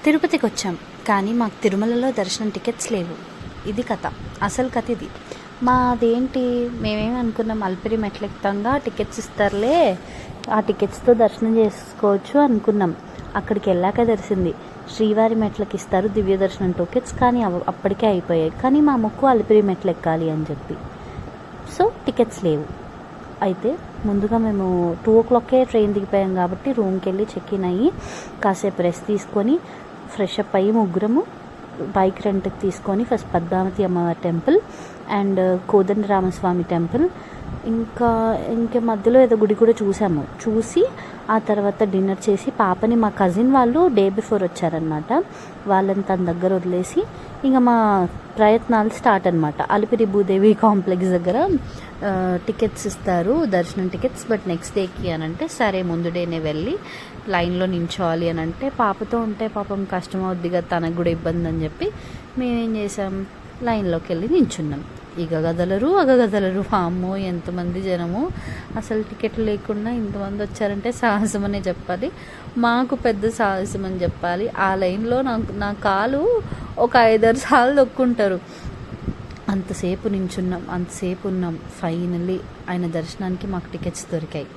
తిరుపతికి వచ్చాం, కానీ మాకు తిరుమలలో దర్శనం టికెట్స్ లేవు. ఇది కథ, అసలు కథ ఇది. మాదేంటి, మేమేమి అనుకున్నాం, అల్పిరి మెట్లెక్తంగా టికెట్స్ ఇస్తారులే, ఆ టికెట్స్తో దర్శనం చేసుకోవచ్చు అనుకున్నాం. అక్కడికి వెళ్ళాక తెలిసింది శ్రీవారి మెట్లకి ఇస్తారు దివ్య దర్శనం టికెట్స్, కానీ అప్పటికే అయిపోయాయి. కానీ మా మొక్కు అల్పిరి మెట్లు ఎక్కాలి అని చెప్పి, సో టికెట్స్ లేవు. అయితే ముందుగా మేము 2 o'clockకే ట్రైన్ దిగిపోయాం కాబట్టి రూమ్కి వెళ్ళి చెక్ ఇన్ అయ్యి కాసేపు రెస్ట్ తీసుకొని ఫ్రెష్ అప్ అయ్యి ముగ్గురము బైక్ రెంట్కి తీసుకొని ఫస్ట్ పద్మావతి అమ్మవారి టెంపుల్ అండ్ కోదండరామస్వామి టెంపుల్, ఇంకా మధ్యలో ఏదో గుడి కూడా చూసి ఆ తర్వాత డిన్నర్ చేసి పాపని మా కజిన్ వాళ్ళు డే బిఫోర్ వచ్చారనమాట, వాళ్ళని తన దగ్గర వదిలేసి ఇంకా మా ప్రయత్నాలు స్టార్ట్ అనమాట. అలిపిరి భూదేవి కాంప్లెక్స్ దగ్గర టికెట్స్ ఇస్తారు దర్శనం టికెట్స్, బట్ నెక్స్ట్ డేకి అని అంటే సరే ముందు డేనే వెళ్ళి లైన్లో నించోవాలి అని అంటే పాపతో ఉంటే పాపం కష్టం అవుద్ది కదా, తనకు కూడా ఇబ్బంది అని చెప్పి మేమేం చేసాం, లైన్లోకి వెళ్ళి నించున్నాం. అగగదలరు అమ్మో ఎంతమంది జనము, అసలు టికెట్లు లేకుండా ఇంతమంది వచ్చారంటే సాహసం అనే చెప్పాలి, మాకు పెద్ద సాహసం అని చెప్పాలి. ఆ లైన్లో నా కాలు ఒక 5-6 సార్లు దొక్కుంటారు. అంతసేపు నించున్నాం, అంతసేపు ఉన్నాం. ఫైనల్లీ ఆయన దర్శనానికి మాకు టికెట్స్ దొరికాయి.